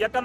1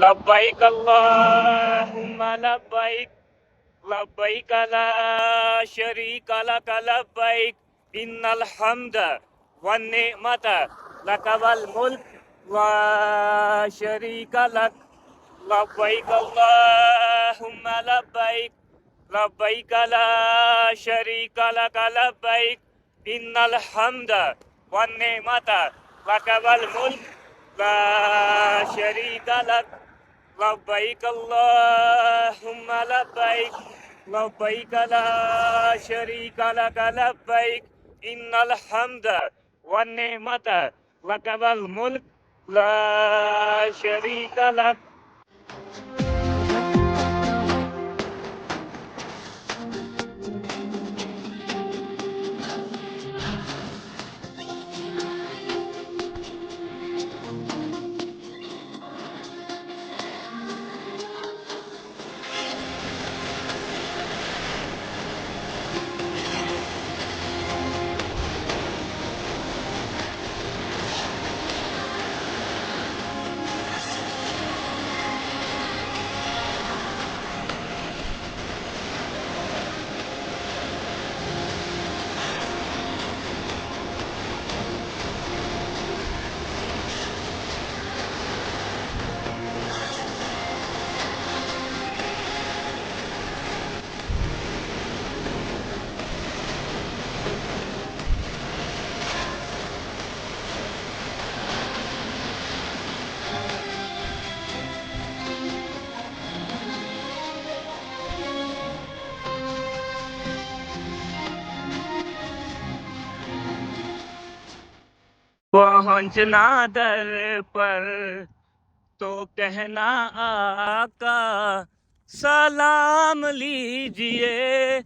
لبیک اللہم لبیک لبیک لا شریک لک لبیک ان الحمد والنعمت لک والملک لا شریک لک لبیک اللہم لبیک لبیک لا شریک لک لبیک ان الحمد والنعمت لک والملک لا شریک لک لبیک اللہم لبیک لبیک لا شریک لک لبیک ان الحمد والنعمت لک والملک لا شریک لک. پہنچنا در پر تو کہنا آقا سلام لیجئے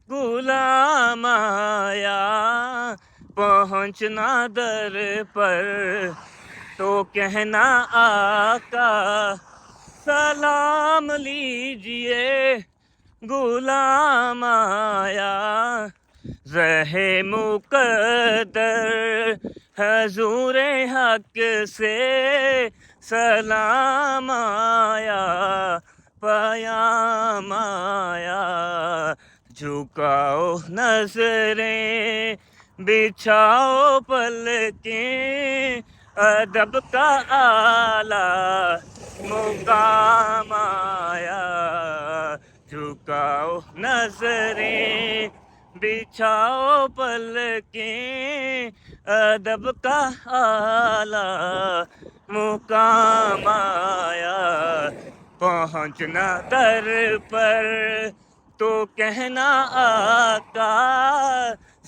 غلام آیا. پہنچنا در پر تو کہنا آقا سلام لیجئے غلام آیا. رہے مقدر حضور حق سے سلام آیا پیام آیا. جھکاؤ نظریں بچھاؤ پلکیں ادب کا اعلیٰ مقام آیا. جھکاؤ نظریں بچھاؤ پلکیں ادب کا اعلیٰ مقام آیا. پہنچنا در پر تو کہنا آقا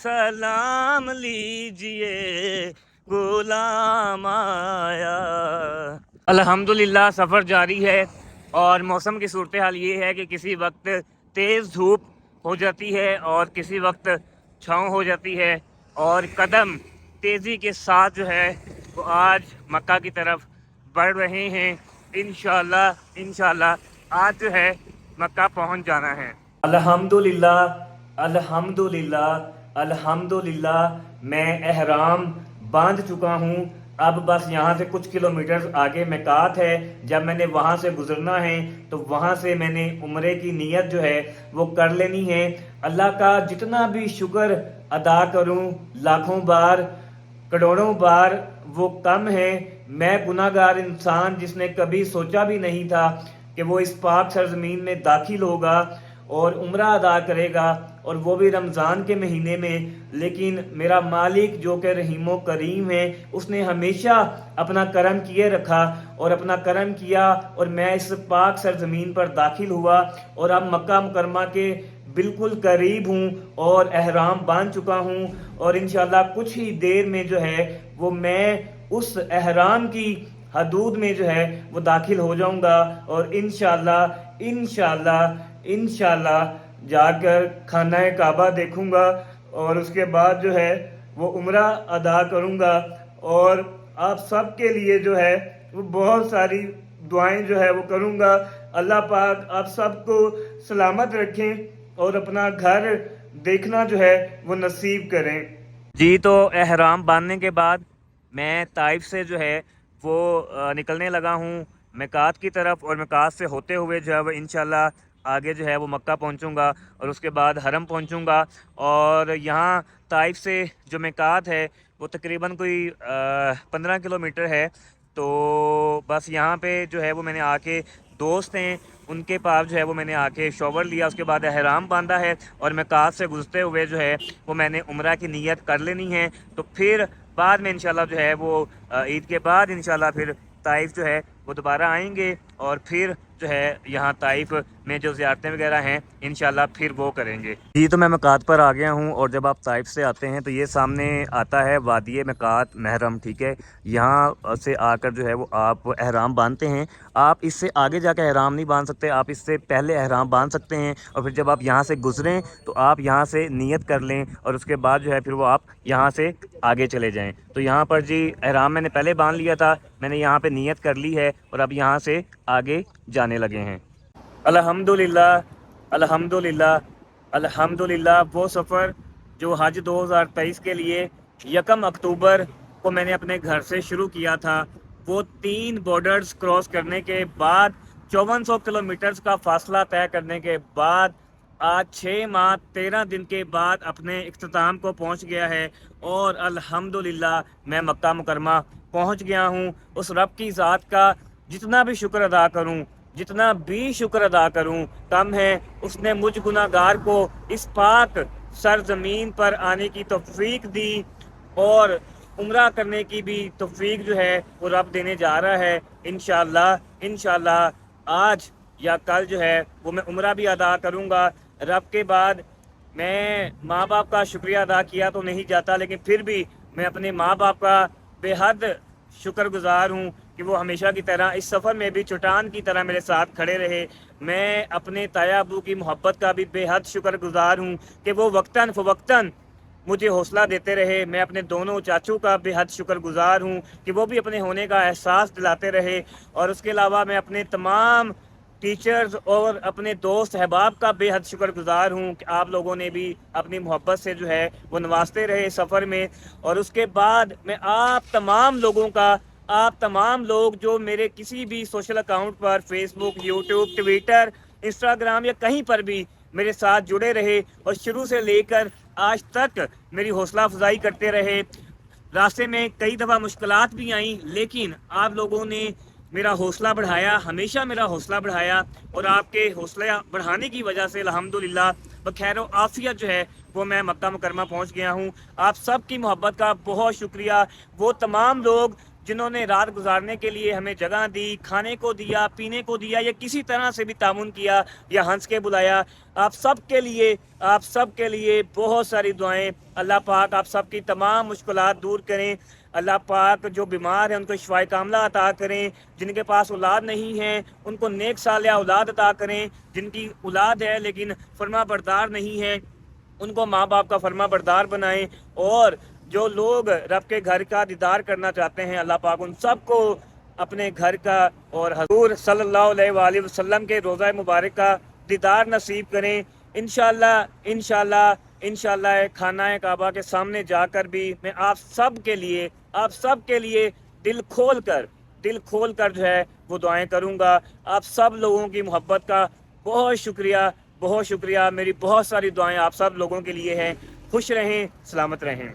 سلام لیجئے غلام آیا. الحمدللہ سفر جاری ہے اور موسم کی صورتحال یہ ہے کہ کسی وقت تیز دھوپ ہو جاتی ہے اور کسی وقت چھاؤں ہو جاتی ہے اور قدم تیزی کے ساتھ جو ہے وہ آج مکہ کی طرف بڑھ رہے ہیں. انشاءاللہ آج جو ہے مکہ پہنچ جانا ہے. الحمدللہ الحمدللہ الحمدللہ میں احرام باندھ چکا ہوں. اب بس یہاں سے کچھ کلومیٹر آگے میقات ہے. جب میں نے وہاں سے گزرنا ہے تو وہاں سے میں نے عمرے کی نیت جو ہے وہ کر لینی ہے. اللہ کا جتنا بھی شکر ادا کروں لاکھوں بار کروڑوں بار وہ کم ہے. میں گناہ گار انسان جس نے کبھی سوچا بھی نہیں تھا کہ وہ اس پاک سرزمین میں داخل ہوگا اور عمرہ ادا کرے گا اور وہ بھی رمضان کے مہینے میں. لیکن میرا مالک جو کہ رحیم و کریم ہے اس نے ہمیشہ اپنا کرم کیے رکھا اور اپنا کرم کیا اور میں اس پاک سرزمین پر داخل ہوا اور اب مکہ مکرمہ کے بالکل قریب ہوں اور احرام باندھ چکا ہوں. اور انشاءاللہ کچھ ہی دیر میں جو ہے وہ میں اس احرام کی حدود میں جو ہے وہ داخل ہو جاؤں گا اور انشاءاللہ جا کر خانہ کعبہ دیکھوں گا اور اس کے بعد جو ہے وہ عمرہ ادا کروں گا. اور آپ سب کے لیے جو ہے وہ بہت ساری دعائیں جو ہے وہ کروں گا. اللہ پاک آپ سب کو سلامت رکھیں اور اپنا گھر دیکھنا جو ہے وہ نصیب کریں. جی تو احرام باندھنے کے بعد میں طائف سے جو ہے وہ نکلنے لگا ہوں. میقات کی طرف اور میقات سے ہوتے ہوئے جو ہے وہ انشاءاللہ آگے جو ہے وہ مکہ پہنچوں گا اور اس کے بعد حرم پہنچوں گا. اور یہاں طائف سے جو میقات ہے وہ تقریباً کوئی 15 کلومیٹر ہے. تو بس یہاں پہ جو ہے وہ میں نے آ کے دوست ہیں ان کے پاس جو ہے وہ میں نے آ کے شاور لیا, اس کے بعد احرام باندھا ہے اور میقات سے گزرتے ہوئے جو ہے وہ میں نے عمرہ کی نیت کر لینی ہے. تو پھر بعد میں انشاءاللہ جو ہے وہ عید کے بعد انشاءاللہ پھر طائف جو ہے وہ دوبارہ آئیں گے اور پھر جو ہے یہاں طائف میں جو زیارتیں وغیرہ ہیں انشاءاللہ پھر وہ کریں گے. جی تو میں میقات پر آ گیا ہوں اور جب آپ طائف سے آتے ہیں تو یہ سامنے آتا ہے وادی میقات محرم, ٹھیک ہے. یہاں سے آ کر جو ہے وہ آپ احرام باندھتے ہیں. آپ اس سے آگے جا کے احرام نہیں باندھ سکتے, آپ اس سے پہلے احرام باندھ سکتے ہیں اور پھر جب آپ یہاں سے گزریں تو آپ یہاں سے نیت کر لیں اور اس کے بعد جو ہے پھر وہ آپ یہاں سے آگے چلے جائیں. تو یہاں پر جی احرام میں نے پہلے باندھ لیا تھا, میں نے یہاں پہ نیت کر لی ہے اور اب یہاں سے آگے جانے لگے ہیں. الحمدللہ الحمدللہ الحمدللہ. وہ سفر جو حج 2023 کے لیے 1 اکتوبر کو میں نے اپنے گھر سے شروع کیا تھا, وہ 3 بارڈرز کراس کرنے کے بعد 5400 کلومیٹرز کا فاصلہ طے کرنے کے بعد آج 6 ماہ 13 دن کے بعد اپنے اختتام کو پہنچ گیا ہے. اور الحمدللہ میں مکہ مکرمہ پہنچ گیا ہوں. اس رب کی ذات کا جتنا بھی شکر ادا کروں, جتنا بھی شکر ادا کروں کم ہے. اس نے مجھ گناہگار کو اس پاک سرزمین پر آنے کی توفیق دی اور عمرہ کرنے کی بھی توفیق جو ہے وہ رب دینے جا رہا ہے. انشاءاللہ آج یا کل جو ہے وہ میں عمرہ بھی ادا کروں گا. رب کے بعد میں ماں باپ کا شکریہ ادا کیا تو نہیں جاتا, لیکن پھر بھی میں اپنے ماں باپ کا بے حد شکر گزار ہوں کہ وہ ہمیشہ کی طرح اس سفر میں بھی چٹان کی طرح میرے ساتھ کھڑے رہے. میں اپنے تایا ابو کی محبت کا بھی بے حد شکر گزار ہوں کہ وہ وقتاً فوقتاً مجھے حوصلہ دیتے رہے. میں اپنے دونوں چاچوں کا بے حد شکر گزار ہوں کہ وہ بھی اپنے ہونے کا احساس دلاتے رہے. اور اس کے علاوہ میں اپنے تمام ٹیچرز اور اپنے دوست احباب کا بے حد شکر گزار ہوں کہ آپ لوگوں نے بھی اپنی محبت سے جو ہے وہ نوازتے رہے سفر میں. اور اس کے بعد میں آپ تمام لوگوں کا, آپ تمام لوگ جو میرے کسی بھی سوشل اکاؤنٹ پر فیس بک, یوٹیوب, ٹویٹر, انسٹاگرام یا کہیں پر بھی میرے ساتھ جڑے رہے اور شروع سے لے کر آج تک میری حوصلہ افزائی کرتے رہے. راستے میں کئی دفعہ مشکلات بھی آئیں لیکن آپ لوگوں نے میرا حوصلہ بڑھایا, ہمیشہ میرا حوصلہ بڑھایا. اور آپ کے حوصلہ بڑھانے کی وجہ سے الحمدللہ بخیر و عافیت جو ہے وہ میں مکہ مکرمہ پہنچ گیا ہوں. آپ سب کی محبت کا بہت شکریہ. وہ تمام لوگ جنہوں نے رات گزارنے کے لیے ہمیں جگہ دی, کھانے کو دیا, پینے کو دیا یا کسی طرح سے بھی تعاون کیا یا ہنس کے بلایا, آپ سب کے لیے بہت ساری دعائیں. اللہ پاک آپ سب کی تمام مشکلات دور کریں. اللہ پاک جو بیمار ہیں ان کو شفائے کاملہ عطا کریں. جن کے پاس اولاد نہیں ہیں ان کو نیک صالحہ اولاد عطا کریں. جن کی اولاد ہے لیکن فرما بردار نہیں ہے ان کو ماں باپ کا فرما بردار بنائیں. اور جو لوگ رب کے گھر کا دیدار کرنا چاہتے ہیں اللہ پاک ان سب کو اپنے گھر کا اور حضور صلی اللہ علیہ وآلہ وسلم کے روضہ مبارک کا دیدار نصیب کریں. انشاءاللہ خانہ کعبہ کے سامنے جا کر بھی میں آپ سب کے لیے دل کھول کر جو ہے وہ دعائیں کروں گا. آپ سب لوگوں کی محبت کا بہت شکریہ. میری بہت ساری دعائیں آپ سب لوگوں کے لیے ہیں. خوش رہیں, سلامت رہیں.